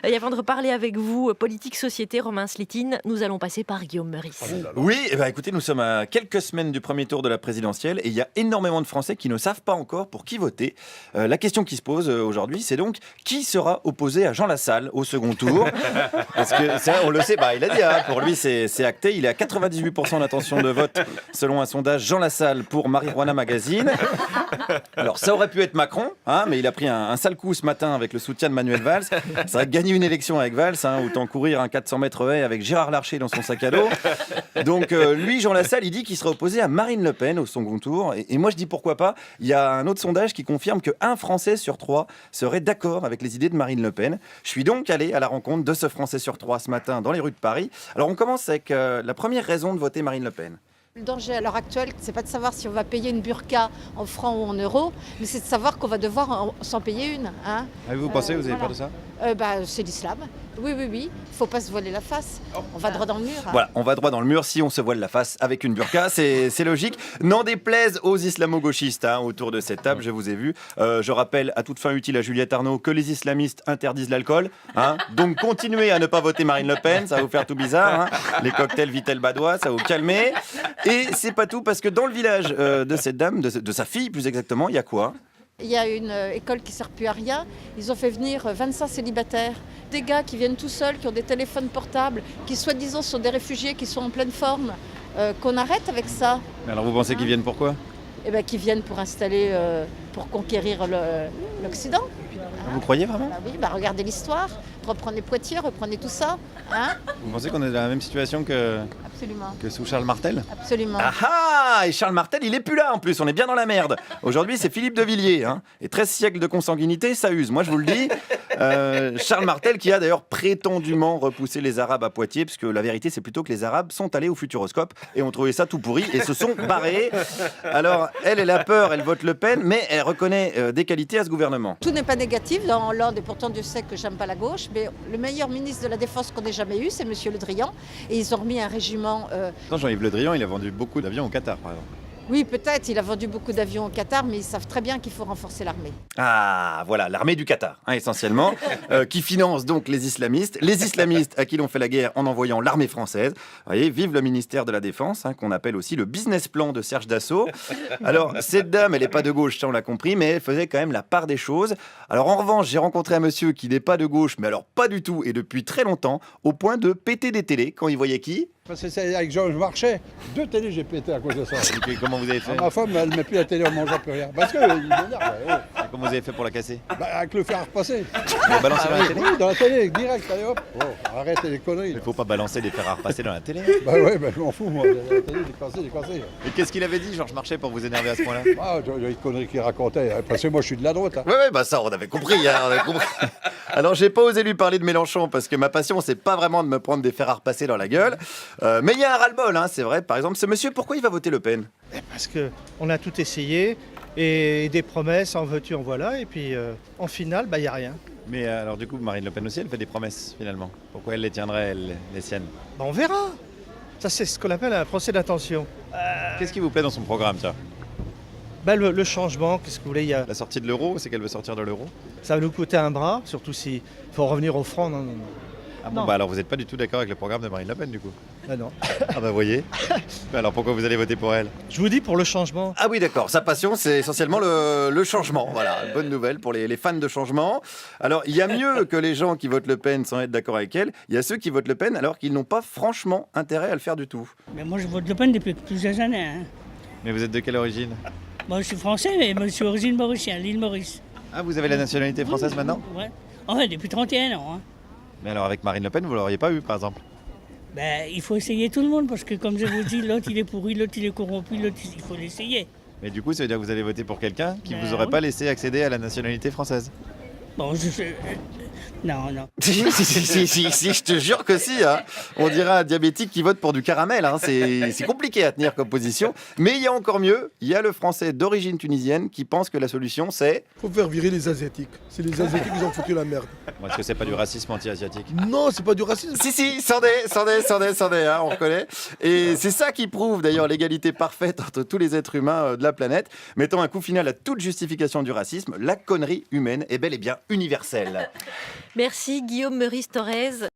Et avant de reparler avec vous, politique, société, Romain Slétine, nous allons passer par Guillaume Meurice. Oui, écoutez, nous sommes à quelques semaines du premier tour de la présidentielle et il y a énormément de Français qui ne savent pas encore pour qui voter. La question qui se pose aujourd'hui, c'est donc qui sera opposé à Jean Lassalle au second tour? Parce que ça, on le sait, il a dit, pour lui c'est acté, il est à 98% d'intention de vote selon un sondage Jean Lassalle pour Marijuana Magazine. Alors ça aurait pu être Macron, mais il a pris un sale coup ce matin avec le soutien de Manuel Valls. C'est vrai que gagner une élection avec Valls, autant courir un 400 mètres haie avec Gérard Larcher dans son sac à dos. Donc lui, Jean Lassalle, il dit qu'il sera opposé à Marine Le Pen au second tour. Et moi je dis pourquoi pas. Il y a un autre sondage qui confirme qu'un Français sur 3 serait d'accord avec les idées de Marine Le Pen. Je suis donc allé à la rencontre de ce Français sur 3 ce matin dans les rues de Paris. Alors on commence avec la première raison de voter Marine Le Pen. Le danger à l'heure actuelle, c'est pas de savoir si on va payer une burqa en francs ou en euros, mais c'est de savoir qu'on va devoir s'en payer une. Vous pensez, vous avez peur de ça? C'est l'islam. Oui. Il ne faut pas se voiler la face. On va droit dans le mur. Voilà, on va droit dans le mur si on se voile la face avec une burqa, c'est logique. N'en déplaise aux islamo-gauchistes autour de cette table, je vous ai vu. Je rappelle à toute fin utile à Juliette Arnaud que les islamistes interdisent l'alcool. Donc continuez à ne pas voter Marine Le Pen, ça va vous faire tout bizarre. Les cocktails Vitel Badois, ça va vous calmer. Et c'est pas tout, parce que dans le village de cette dame, de sa fille plus exactement, il y a quoi? Il y a une école qui ne sert plus à rien. Ils ont fait venir 25 célibataires. Des gars qui viennent tout seuls, qui ont des téléphones portables, qui soi-disant sont des réfugiés, qui sont en pleine forme. Qu'on arrête avec ça. Alors vous pensez qu'ils viennent pourquoi? Qui viennent pour installer, pour conquérir l'Occident. Vous croyez vraiment? Oui, regardez l'histoire. Reprenez Poitiers, reprenez tout ça. Vous pensez qu'on est dans la même situation que sous Charles Martel? Absolument. Et Charles Martel, il est plus là en plus, on est bien dans la merde. Aujourd'hui, c'est Philippe de Villiers. Et 13 siècles de consanguinité, ça use, moi je vous le dis. Charles Martel qui a d'ailleurs prétendument repoussé les Arabes à Poitiers, parce que la vérité c'est plutôt que les Arabes sont allés au Futuroscope et ont trouvé ça tout pourri et se sont barrés. Alors elle a peur, elle vote Le Pen, mais elle reconnaît des qualités à ce gouvernement. Tout n'est pas négatif dans Hollande, et pourtant Dieu sait que j'aime pas la gauche, mais le meilleur ministre de la Défense qu'on ait jamais eu, c'est Monsieur Le Drian, et ils ont remis un régiment... Jean-Yves Le Drian, il a vendu beaucoup d'avions au Qatar, par exemple. Oui, peut-être, il a vendu beaucoup d'avions au Qatar, mais ils savent très bien qu'il faut renforcer l'armée. Voilà, l'armée du Qatar, essentiellement, qui finance donc les islamistes à qui l'on fait la guerre en envoyant l'armée française. Vous voyez, vive le ministère de la Défense, qu'on appelle aussi le business plan de Serge Dassault. Alors, cette dame, elle n'est pas de gauche, ça on l'a compris, mais elle faisait quand même la part des choses. Alors, en revanche, j'ai rencontré un monsieur qui n'est pas de gauche, mais alors pas du tout, et depuis très longtemps, au point de péter des télés quand il voyait qui? Parce que c'est avec Georges Marchais, 2 télés j'ai pété à cause de ça. Comment vous avez fait? Ma femme, elle ne met plus la télé en mangeant plus rien. Parce que il m'énerve. Comment vous avez fait pour la casser? Avec le fer à repasser. Vous l'avez balancé dans la télé? Oui, dans la télé, direct, allez hop. Arrêtez les conneries. Il ne faut pas balancer des fers à repasser dans la télé. Je m'en fous, moi. La télé, j'ai cassé. Et qu'est-ce qu'il avait dit, Georges Marchais, pour vous énerver à ce point-là? Il y a une connerie qu'il racontait. Parce que moi, je suis de la droite. Oui, ça, on avait compris. Alors, j'ai pas osé lui parler de Mélenchon, parce que ma passion, c'est pas vraiment de me prendre des fers à repasser dans la gueule. Mais il y a un ras-le-bol, c'est vrai. Par exemple, ce monsieur, pourquoi il va voter Le Pen? Parce qu'on a tout essayé, et des promesses, en veux-tu, en voilà, et puis en finale, il n'y a rien. Mais alors du coup, Marine Le Pen aussi, elle fait des promesses, finalement. Pourquoi elle les tiendrait, elle, les siennes? On verra. Ça, c'est ce qu'on appelle un procès d'intention. Qu'est-ce qui vous plaît dans son programme, tiens? Le changement, qu'est-ce que vous voulez, il y a... La sortie de l'euro, c'est qu'elle veut sortir de l'euro? Ça va nous coûter un bras, surtout s'il faut revenir au franc, non. Alors vous n'êtes pas du tout d'accord avec le programme de Marine Le Pen, du coup? Non. Voyez. Alors pourquoi vous allez voter pour elle? Je vous dis pour le changement. Ah oui, d'accord. Sa passion, c'est essentiellement le changement. Voilà, bonne nouvelle pour les fans de changement. Alors, il y a mieux que les gens qui votent Le Pen sans être d'accord avec elle. Il y a ceux qui votent Le Pen alors qu'ils n'ont pas franchement intérêt à le faire du tout. Mais moi, je vote Le Pen depuis plusieurs années. Mais vous êtes de quelle origine? Moi, je suis français, mais je suis d'origine mauricienne, l'île Maurice. Ah, vous avez la nationalité française maintenant? Ouais. Enfin, depuis 31 ans. Mais alors, avec Marine Le Pen, vous l'auriez pas eu, par exemple? Il faut essayer tout le monde, parce que comme je vous dis, l'autre il est pourri, l'autre il est corrompu, l'autre il faut l'essayer. Mais du coup, ça veut dire que vous allez voter pour quelqu'un qui vous aurait pas laissé accéder à la nationalité française? Bon, non. Si, je te jure que si. On dirait un diabétique qui vote pour du caramel. C'est compliqué à tenir comme position. Mais il y a encore mieux. Il y a le français d'origine tunisienne qui pense que la solution, c'est... Faut faire virer les Asiatiques. C'est les Asiatiques qui ont foutu la merde. Est-ce que c'est pas du racisme anti-asiatique? Non, c'est pas du racisme. Si, c'en est, on reconnaît. Et c'est ça qui prouve d'ailleurs l'égalité parfaite entre tous les êtres humains de la planète, mettant un coup final à toute justification du racisme. La connerie humaine est bel et bien universelle. Merci Guillaume Meurice-Thorez.